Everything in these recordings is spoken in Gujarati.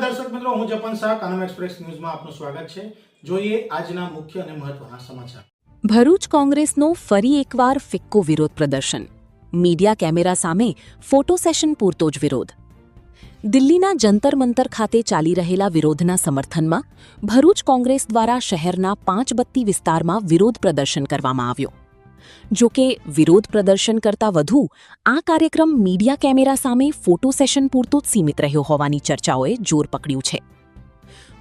દર્શક મિત્રો, હું જપન શાહ, કાનમ એક્સપ્રેસ ન્યૂઝમાં આપનું સ્વાગત છે। જોઈએ આજના મુખ્ય અને મહત્વના સમાચાર। ભરૂચ કોંગ્રેસનો ફરી એકવાર ફિક્કો વિરોધ પ્રદર્શન। મીડિયા કેમેરા સામે ફોટો સેશન પૂરતો જ વિરોધ। દિલ્હીના જંતર મંતર ખાતે ચાલી રહેલા વિરોધના સમર્થનમાં ભરૂચ કોંગ્રેસ દ્વારા શહેરના પાંચબત્તી વિસ્તારમાં વિરોધ પ્રદર્શન કરવામાં આવ્યો। જો કે વિરોધ પ્રદર્શન કરતાં વધુ આ કાર્યક્રમ મીડિયા કેમેરા સામે ફોટો સેશન પૂરતો જ સીમિત રહ્યો હોવાની ચર્ચાઓએ જોર પકડ્યું છે।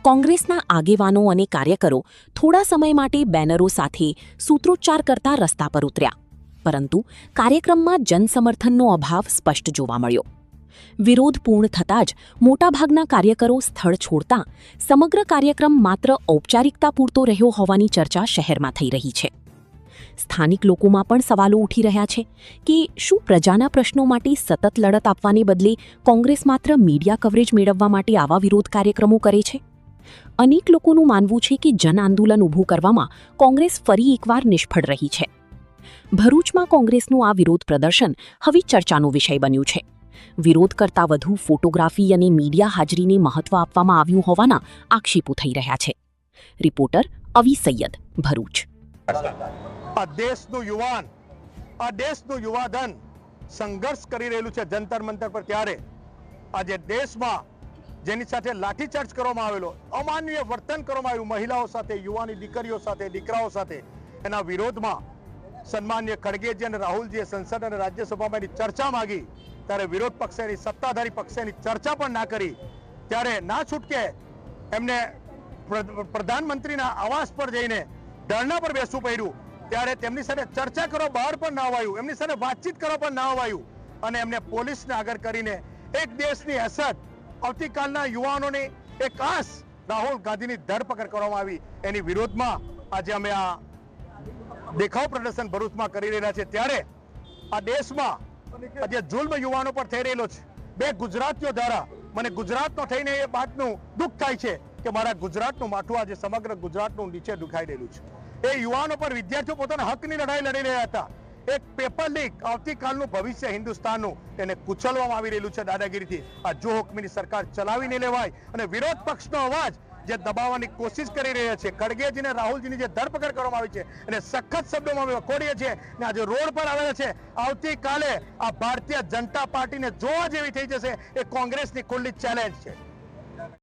કોંગ્રેસના આગેવાનો અને કાર્યકરો થોડા સમય માટે બેનરો સાથે સૂત્રોચ્ચાર કરતા રસ્તા પર ઉતર્યા, પરંતુ કાર્યક્રમમાં જનસમર્થનનો અભાવ સ્પષ્ટ જોવા મળ્યો। વિરોધ પૂર્ણ થતાં જ મોટાભાગના કાર્યકરો સ્થળ છોડતા સમગ્ર કાર્યક્રમ માત્ર ઔપચારિકતા પૂરતો રહ્યો હોવાની ચર્ચા શહેરમાં થઈ રહી છે। સ્થાનિક લોકોમાં પણ સવાલો ઉઠી રહ્યા છે કે શું પ્રજાના પ્રશ્નો માટે સતત લડત આપવાને બદલે કોંગ્રેસ માત્ર મીડિયા કવરેજ મેળવવા માટે આવા વિરોધ કાર્યક્રમો કરે છે? અનેક લોકોનું માનવું છે કે જન આંદોલન ઊભું કરવામાં કોંગ્રેસ ફરી એકવાર નિષ્ફળ રહી છે। ભરૂચમાં કોંગ્રેસનું આ વિરોધ પ્રદર્શન હવે ચર્ચાનો વિષય બન્યું છે। વિરોધ કરતાં વધુ ફોટોગ્રાફી અને મીડિયા હાજરીને મહત્વ આપવામાં આવ્યું હોવાના આક્ષેપો થઈ રહ્યા છે। રિપોર્ટર અવી સૈયદ, ભરૂચ। આ દેશનું યુવાન, આ દેશનું યુવાધન સંઘર્ષ કરી રહેલું છે જંતર મંતર પર, ત્યારે આજે દેશમાં જેની સાથે લાઠીચાર્જ કરવામાં આવેલો, અમાનવીય વર્તન કરવામાં આવ્યું મહિલાઓ સાથે, યુવાની દીકરીઓ સાથે, દીકરાઓ સાથે, એના વિરોધમાં સન્માનીય ખડગેજી અને રાહુલજીએ સંસદ અને રાજ્યસભામાં એની ચર્ચા માંગી, ત્યારે વિરોધ પક્ષેની, સત્તાધારી પક્ષેની ચર્ચા પણ ના કરી, ત્યારે ના છૂટકે એમને પ્રધાનમંત્રીના આવાસ પર જઈને ધરણા પર બેસવું પડ્યું। ત્યારે તેમની સાથે ચર્ચા કરવા બહાર પણ ના અવાયું, એમની સાથે વાતચીત કરવા પણ ના અવાયું, અને એમને પોલીસને આગળ કરીને એક દેશની અસર, આવતીકાલના યુવાનોની એક આસ રાહુલ ગાંધીની ધરપકડ કરવામાં આવી। એની વિરોધમાં આજે અમે આ દેખાવ પ્રદર્શન ભરૂચમાં કરી રહ્યા છે। ત્યારે આ દેશમાં આજે જુલ્મ યુવાનો પર થઈ રહેલો છે। બે ગુજરાતીઓ દ્વારા મને ગુજરાતનો થઈને એ વાતનું દુઃખ થાય છે કે મારા ગુજરાતનું માથું આજે સમગ્ર ગુજરાતનું નીચે દુખાઈ રહેલું છે। એ યુવાનો પર વિદ્યાર્થીઓ પોતાના હકની લડાઈ લડી રહ્યા હતા। એક પેપર લીક, આવતીકાલનું ભવિષ્ય હિન્દુસ્તાનનું, એને કુચલવામાં આવી રહેલું છે દાદાગીરીથી। આ જો હુકમીની સરકાર ચલાવી નહીં લેવાય અને વિરોધ પક્ષનો અવાજ જે દબાવવાની કોશિશ કરી રહ્યા છે, ખડગેજી અને રાહુલજીની જે ધરપકડ કરવામાં આવી છે એને સખત શબ્દોમાં અમે વખોડીએ છીએ અને આજે રોડ પર આવેલા છે। આવતીકાલે આ ભારતીય જનતા પાર્ટીને જોવા જેવી થઈ જશે, એ કોંગ્રેસની ખુલ્લી ચેલેન્જ છે।